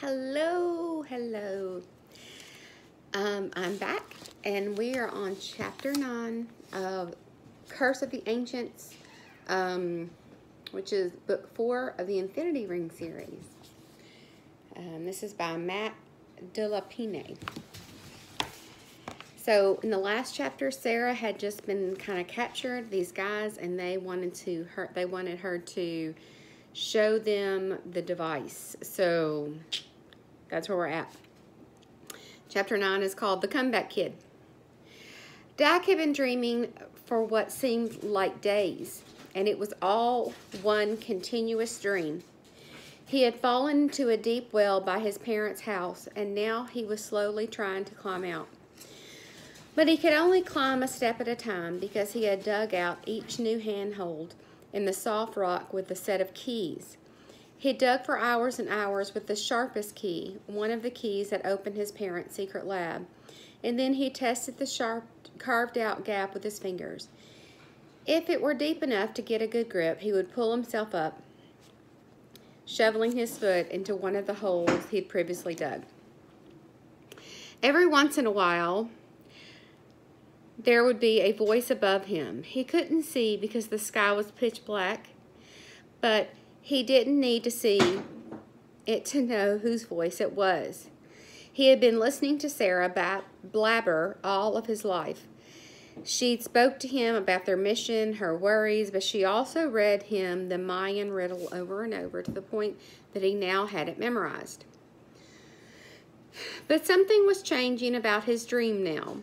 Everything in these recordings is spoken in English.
Hello. I'm back, and we are on chapter 9 of Curse of the Ancients, which is book 4 of the Infinity Ring series. This is by Matt Delapine. So in the last chapter, Sarah had just been kind of captured, these guys, and they wanted her to show them the device. So that's where we're at. Chapter 9 is called The Comeback Kid. Dak had been dreaming for what seemed like days, and it was all one continuous dream. He had fallen into a deep well by his parents' house, and now he was slowly trying to climb out. But he could only climb a step at a time because he had dug out each new handhold in the soft rock with a set of keys. He dug for hours and hours with the sharpest key, one of the keys that opened his parents' secret lab, and then he tested the sharp, carved-out gap with his fingers. If it were deep enough to get a good grip, he would pull himself up, shoveling his foot into one of the holes he'd previously dug. Every once in a while, there would be a voice above him. He couldn't see because the sky was pitch black, but he didn't need to see it to know whose voice it was. He had been listening to Sarah blabber all of his life. She spoke to him about their mission, her worries, but she also read him the Mayan riddle over and over to the point that he now had it memorized. But something was changing about his dream now.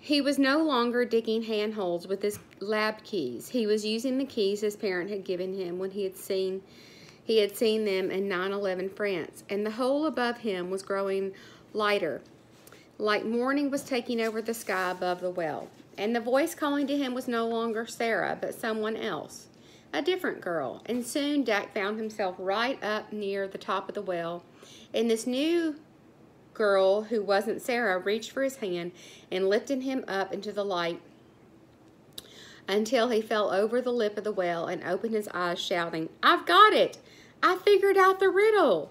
He was no longer digging handholds with his lab keys. He was using the keys his parent had given him when he had seen them in 9/11 France, and the hole above him was growing lighter, like morning was taking over the sky above the well. And the voice calling to him was no longer Sarah, but someone else, a different girl. And soon Dak found himself right up near the top of the well, and this new girl, who wasn't Sarah, reached for his hand and lifted him up into the light until he fell over the lip of the well and opened his eyes, shouting, "I've got it! I figured out the riddle!"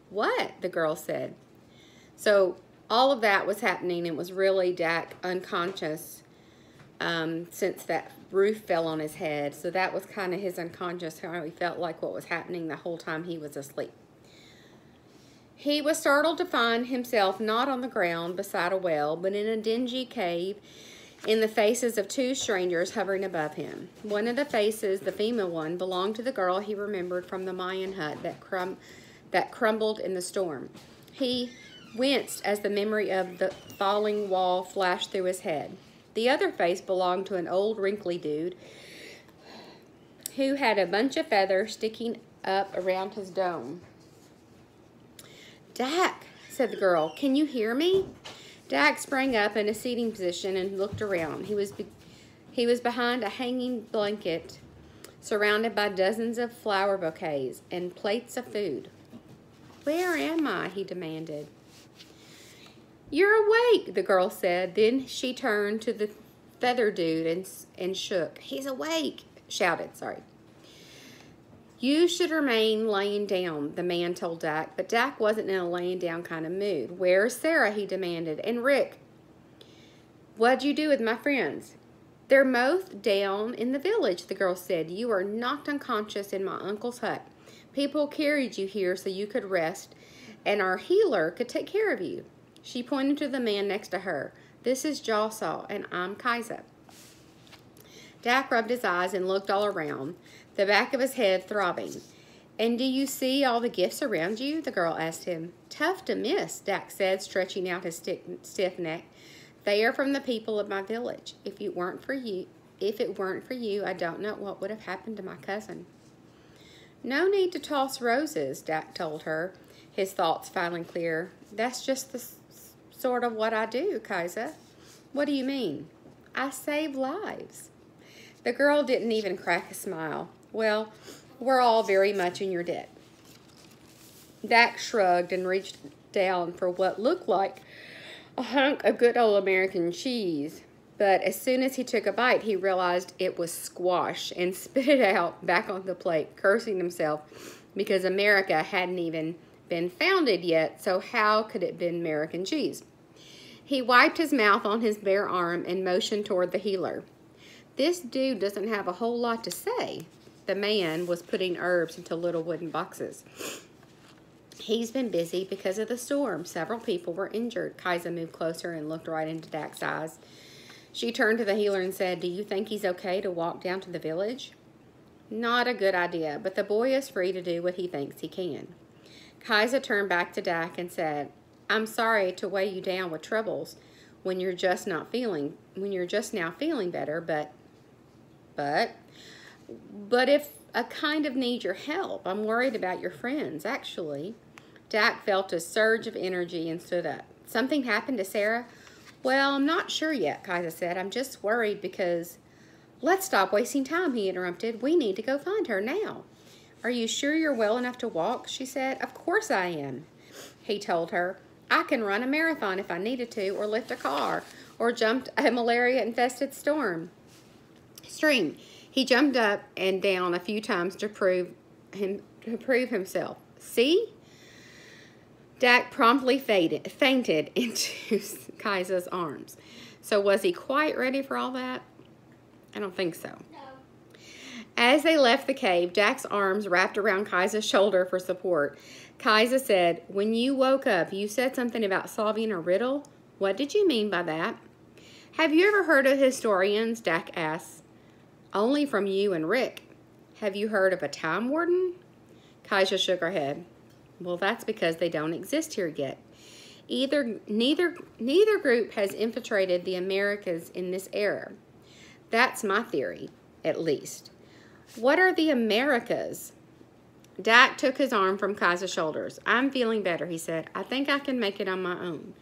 "What?" the girl said. So all of that was happening, and was really Dak unconscious since that roof fell on his head. So that was kind of his unconscious, how he felt like what was happening the whole time he was asleep. He was startled to find himself not on the ground beside a well, but in a dingy cave in the faces of two strangers hovering above him. One of the faces, the female one, belonged to the girl he remembered from the Mayan hut that crumbled in the storm. He winced as the memory of the falling wall flashed through his head. The other face belonged to an old wrinkly dude who had a bunch of feathers sticking up around his dome. "Dak," said the girl, "can you hear me?" Dak sprang up in a seating position and looked around. He was behind a hanging blanket, surrounded by dozens of flower bouquets and plates of food. "Where am I?" he demanded. "You're awake," the girl said. Then she turned to the feather dude and shook. "He's awake," shouted. "You should remain laying down," the man told Dak, but Dak wasn't in a laying down kind of mood. "Where's Sarah?" he demanded. "And Rick? What'd you do with my friends?" "They're both down in the village," the girl said. "You were knocked unconscious in my uncle's hut. People carried you here so you could rest, and our healer could take care of you." She pointed to the man next to her. "This is Jawsaw, and I'm Kaisa." Dak rubbed his eyes and looked all around, the back of his head throbbing. "And do you see all the gifts around you?" the girl asked him. "Tough to miss," Dak said, stretching out his stiff neck. "They are from the people of my village. If it weren't for you, I don't know what would have happened to my cousin." "No need to toss roses," Dak told her, his thoughts finally clear. "That's just the sort of what I do, Kaisa." "What do you mean?" "I save lives." The girl didn't even crack a smile. "Well, we're all very much in your debt." Dak shrugged and reached down for what looked like a hunk of good old American cheese. But as soon as he took a bite, he realized it was squash and spit it out back on the plate, cursing himself because America hadn't even been founded yet, so how could it have been American cheese? He wiped his mouth on his bare arm and motioned toward the healer. This dude doesn't have a whole lot to say. The man was putting herbs into little wooden boxes. He's been busy because of the storm. Several people were injured. Kaisa moved closer and looked right into Dak's eyes. She turned to the healer and said, "Do you think he's okay to walk down to the village?" "Not a good idea, but the boy is free to do what he thinks he can." Kaisa turned back to Dak and said, "I'm sorry to weigh you down with troubles when you're just now feeling better, but if I kind of need your help. I'm worried about your friends, actually." Dak felt a surge of energy and stood up. "Something happened to Sarah?" "Well, I'm not sure yet," Kaisa said. "I'm just worried because..." "Let's stop wasting time," he interrupted. "We need to go find her now." "Are you sure you're well enough to walk?" she said. "Of course I am," he told her. "I can run a marathon if I needed to, or lift a car, or jump a malaria-infested stream." He jumped up and down a few times to prove himself. "See?" Dak promptly fainted into Kaisa's arms. So was he quite ready for all that? I don't think so. No. As they left the cave, Dak's arms wrapped around Kaisa's shoulder for support. Kaisa said, "When you woke up, you said something about solving a riddle. What did you mean by that?" "Have you ever heard of historians?" Dak asked. "Only from you and Rick." "Have you heard of a time warden?" Kaisa shook her head. "Well, that's because they don't exist here yet. Neither group has infiltrated the Americas in this era. That's my theory, at least." "What are the Americas?" Dak took his arm from Kaisa's shoulders. "I'm feeling better," he said. "I think I can make it on my own."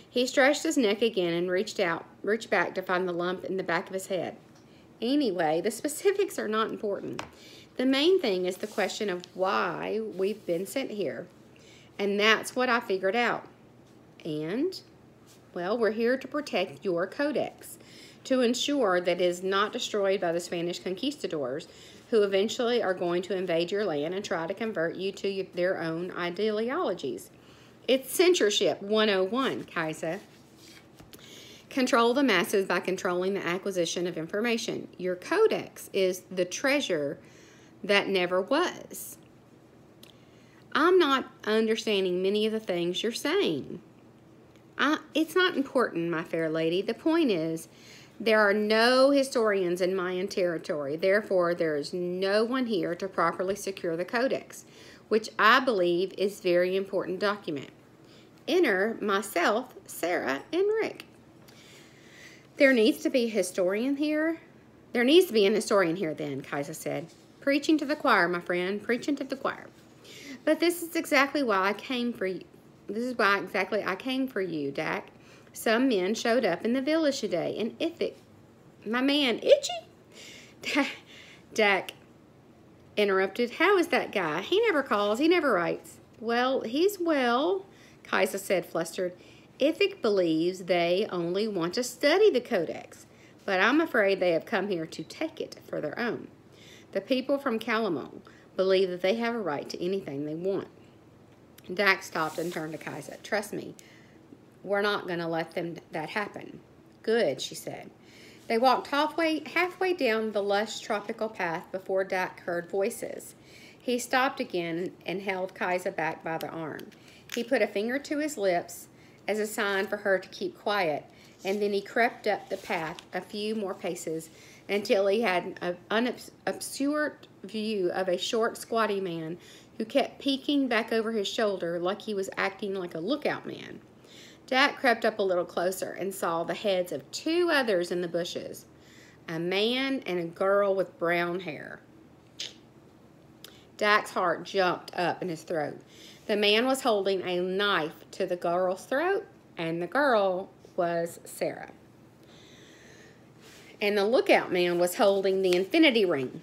He stretched his neck again and reached back to find the lump in the back of his head. "Anyway, the specifics are not important. The main thing is the question of why we've been sent here. And that's what I figured out. And, well, we're here to protect your codex, to ensure that it is not destroyed by the Spanish conquistadors, who eventually are going to invade your land and try to convert you to their own ideologies. It's censorship 101, Kaisa. Control the masses by controlling the acquisition of information. Your codex is the treasure that never was." "I'm not understanding many of the things you're saying." It's not important, my fair lady. The point is, there are no historians in Mayan territory. Therefore, there is no one here to properly secure the codex, which I believe is a very important document. Enter myself, Sarah, and Rick. There needs to be a historian here. There needs to be an historian here then, Kaisa said. "Preaching to the choir, my friend, preaching to the choir. But this is exactly why I came for you. I came for you, Dak. Some men showed up in the village today, and Ithic, my man, Itchy?" Dak interrupted. "How is that guy? He never calls, he never writes." "Well, he's well," Kaisa said, flustered. "Ithic believes they only want to study the codex, but I'm afraid they have come here to take it for their own. The people from Calamo believe that they have a right to anything they want." Dak stopped and turned to Kaisa. "Trust me, we're not going to let that happen." "Good," she said. They walked halfway down the lush tropical path before Dak heard voices. He stopped again and held Kaisa back by the arm. He put a finger to his lips as a sign for her to keep quiet, and then he crept up the path a few more paces until he had an unobscured view of a short, squatty man who kept peeking back over his shoulder like he was acting like a lookout man. Dak crept up a little closer and saw the heads of two others in the bushes, a man and a girl with brown hair. Dak's heart jumped up in his throat. The man was holding a knife to the girl's throat, and the girl was Sarah. And the lookout man was holding the infinity ring.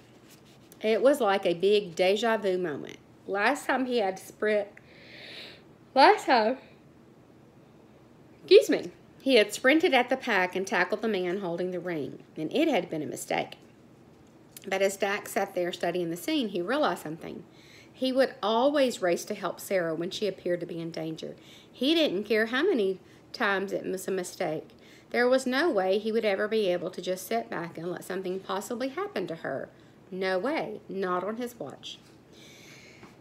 It was like a big deja vu moment. Last time he had sprinted at the pack and tackled the man holding the ring, and it had been a mistake. But as Dak sat there studying the scene, he realized something. He would always race to help Sarah when she appeared to be in danger. He didn't care how many times it was a mistake. There was no way he would ever be able to just sit back and let something possibly happen to her. No way, not on his watch.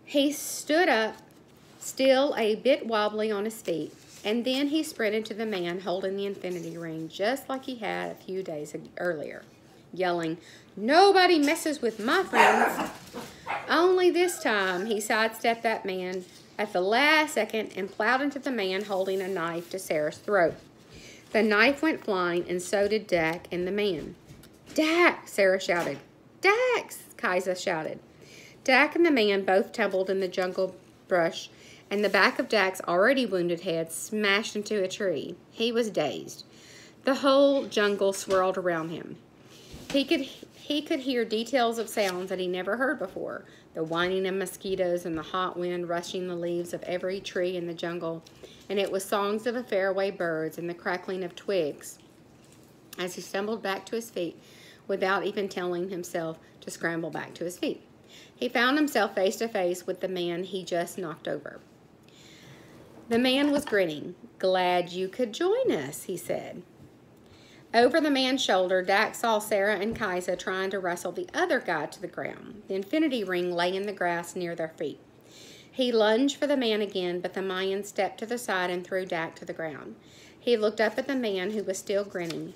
He stood up, still a bit wobbly on his feet, and then he sprinted to the man holding the infinity ring, just like he had a few days earlier, yelling, "Nobody messes with my friends." Only this time he sidestepped that man at the last second and plowed into the man holding a knife to Sarah's throat. The knife went flying, and so did Dak and the man. "Dak!" Sarah shouted. "Dax!" Kaisa shouted. Dak and the man both tumbled in the jungle brush, and the back of Dak's already wounded head smashed into a tree. He was dazed. The whole jungle swirled around him. He could hear details of sounds that he never heard before. The whining of mosquitoes and the hot wind rushing the leaves of every tree in the jungle. And it was songs of the faraway birds and the crackling of twigs as he stumbled back to his feet without even telling himself to scramble back to his feet. He found himself face to face with the man he just knocked over. The man was grinning. "Glad you could join us," he said. Over the man's shoulder, Dak saw Sarah and Kaisa trying to wrestle the other guy to the ground. The infinity ring lay in the grass near their feet. He lunged for the man again, but the Mayan stepped to the side and threw Dak to the ground. He looked up at the man, who was still grinning,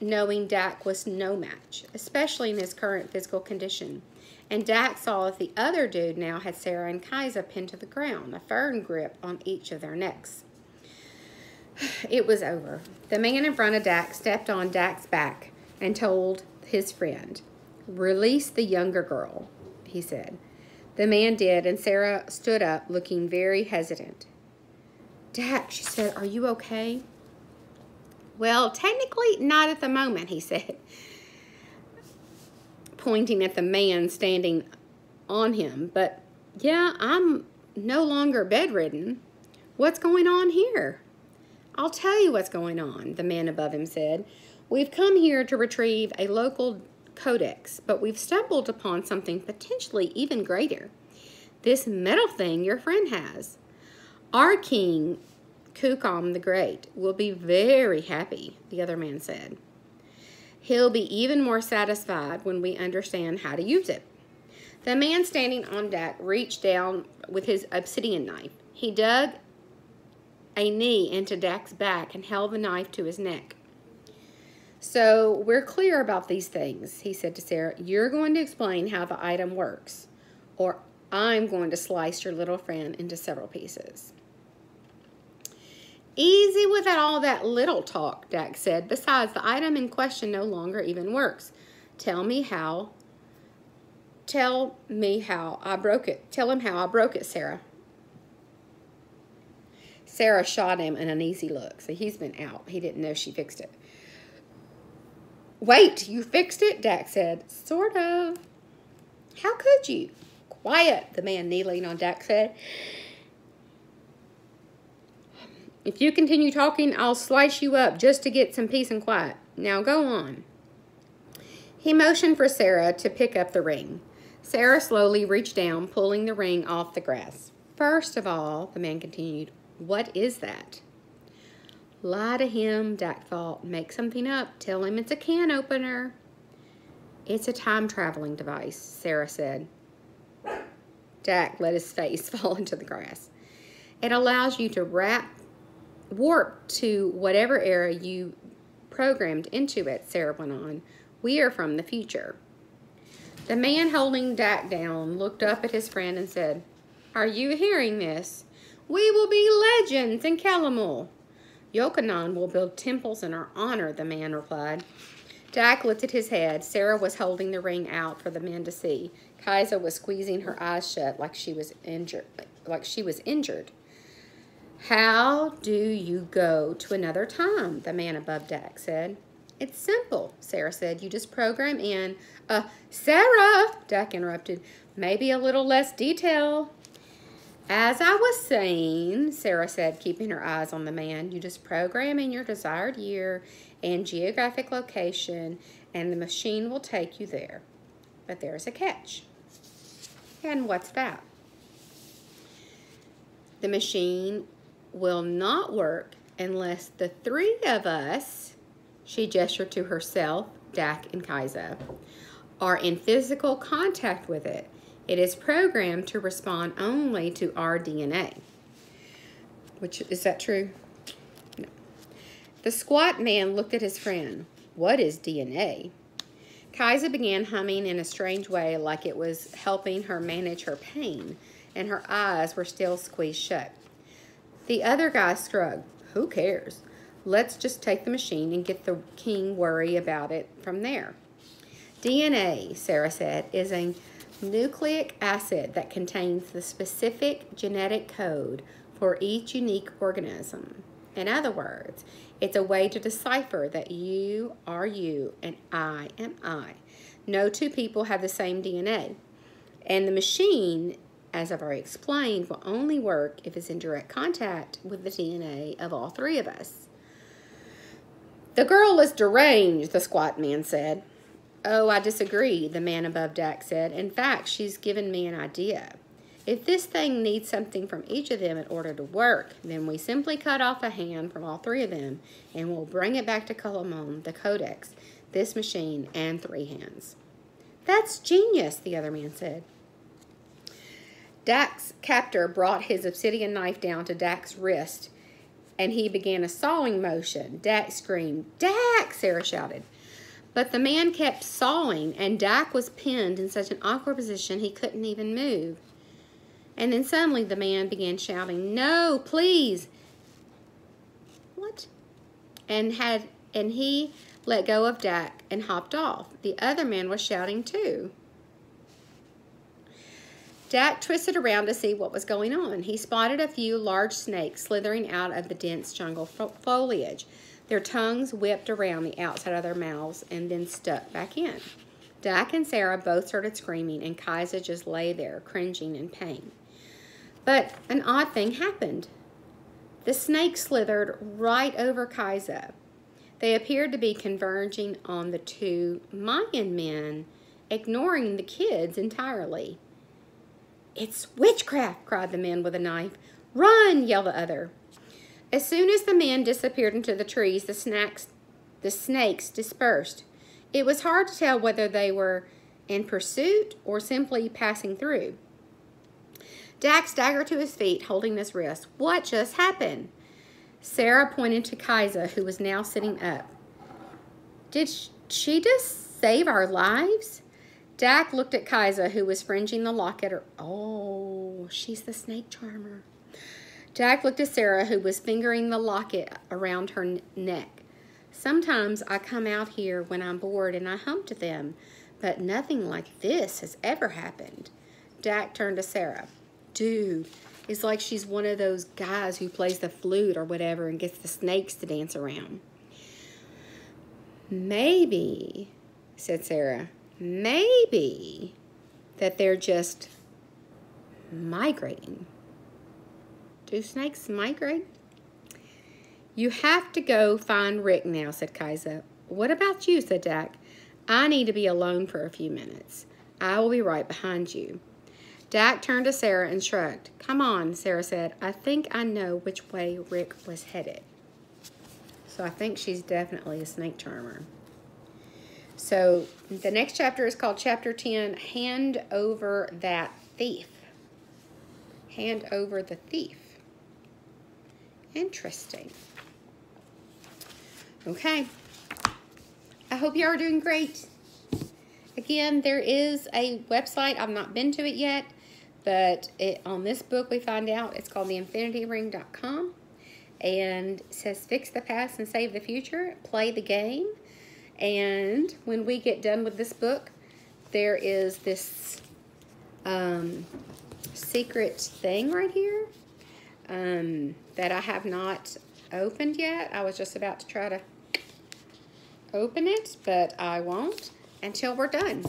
knowing Dak was no match, especially in his current physical condition. And Dak saw that the other dude now had Sarah and Kaisa pinned to the ground, a firm grip on each of their necks. It was over. The man in front of Dak stepped on Dak's back and told his friend, "Release the younger girl," he said. The man did, and Sarah stood up, looking very hesitant. "Dak," she said, "are you okay?" "Well, technically not at the moment," he said, pointing at the man standing on him. "But yeah, I'm no longer bedridden. What's going on here?" "I'll tell you what's going on," the man above him said. "We've come here to retrieve a local codex, but we've stumbled upon something potentially even greater. This metal thing your friend has. Our king, Kukom the Great, will be very happy," the other man said. "He'll be even more satisfied when we understand how to use it." The man standing on Dak reached down with his obsidian knife. He dug a knee into Dak's back and held the knife to his neck. "So we're clear about these things," he said to Sarah. "You're going to explain how the item works, or I'm going to slice your little friend into several pieces." "Easy with all that little talk," Dak said. "Besides, the item in question no longer even works. Tell him how I broke it, Sarah." Sarah shot him an uneasy look. So he's been out. He didn't know she fixed it. "Wait, you fixed it?" Dak said. "Sort of." "How could you?" "Quiet," the man kneeling on Dak said. "If you continue talking, I'll slice you up just to get some peace and quiet. Now go on." He motioned for Sarah to pick up the ring. Sarah slowly reached down, pulling the ring off the grass. "First of all," the man continued, "what is that?" Lie to him, Dak thought. Make something up. Tell him it's a can opener. "It's a time-traveling device," Sarah said. Dak let his face fall into the grass. "It allows you to warp to whatever era you programmed into it," Sarah went on. "We are from the future." The man holding Dak down looked up at his friend and said, "Are you hearing this? We will be legends in Kalamul." "Yochanan will build temples in our honor," the man replied. Dak lifted his head. Sarah was holding the ring out for the men to see. Kaisa was squeezing her eyes shut like she was injured. "How do you go to another time?" the man above Dak said. "It's simple," Sarah said. "You just program in..." Sarah," Dak interrupted. "Maybe a little less detail." "As I was saying," Sarah said, keeping her eyes on the man, "you just program in your desired year and geographic location, and the machine will take you there. But there's a catch." And what's that? The machine will not work unless the three of us, she gestured to herself, Dak, and Kaiser, are in physical contact with it. It is programmed to respond only to our DNA. Is that true? No. The squat man looked at his friend. What is DNA? Kaiser began humming in a strange way, like it was helping her manage her pain, and her eyes were still squeezed shut. The other guy shrugged. Who cares? Let's just take the machine and get the king worry about it from there. DNA, Sarah said, is a nucleic acid that contains the specific genetic code for each unique organism. In other words, it's a way to decipher that you are you and I am I. No two people have the same DNA. And the machine, as I've already explained, will only work if it's in direct contact with the DNA of all three of us. The girl is deranged, the squat man said. Oh, I disagree, the man above Dak said. In fact, she's given me an idea. If this thing needs something from each of them in order to work, then we simply cut off a hand from all three of them, and we'll bring it back to Colomon, the Codex, this machine, and three hands. That's genius, the other man said. Dak's captor brought his obsidian knife down to Dak's wrist, and he began a sawing motion. Dak screamed, Dak, Sarah shouted. But the man kept sawing, and Dak was pinned in such an awkward position he couldn't even move. And then suddenly the man began shouting, no, please. What? And he let go of Dak and hopped off. The other man was shouting too. Dak twisted around to see what was going on. He spotted a few large snakes slithering out of the dense jungle foliage. Their tongues whipped around the outside of their mouths and then stuck back in. Dak and Sarah both started screaming, and Kaiser just lay there, cringing in pain. But an odd thing happened. The snake slithered right over Kaiser. They appeared to be converging on the two Mayan men, ignoring the kids entirely. It's witchcraft, cried the man with a knife. Run, yelled the other. As soon as the men disappeared into the trees, the snakes dispersed. It was hard to tell whether they were in pursuit or simply passing through. Dak staggered to his feet, holding his wrist. What just happened? Sarah pointed to Kaiser, who was now sitting up. Did she just save our lives? Dak looked at Kaiser, who was fringing the locket. Oh, she's the snake charmer. Dak looked at Sarah, who was fingering the locket around her neck. Sometimes I come out here when I'm bored and I hum to them, but nothing like this has ever happened. Dak turned to Sarah. Dude, it's like she's one of those guys who plays the flute or whatever and gets the snakes to dance around. Maybe, said Sarah, maybe that they're just migrating. Do snakes migrate? You have to go find Rick now, said Kaiser. What about you, said Dak. I need to be alone for a few minutes. I will be right behind you. Dak turned to Sarah and shrugged. Come on, Sarah said. I think I know which way Rick was headed. So I think she's definitely a snake charmer. So the next chapter is called Chapter 10, Hand Over That Thief. Hand over the thief. Interesting. Okay. I hope you are doing great. Again, there is a website. I've not been to it yet, but on this book we find out it's called theinfinityring.com, and it says fix the past and save the future, play the game. And when we get done with this book, there is this secret thing right here that I have not opened yet. I was just about to try to open it, but I won't until we're done.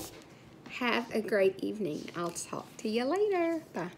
Have a great evening. I'll talk to you later. Bye.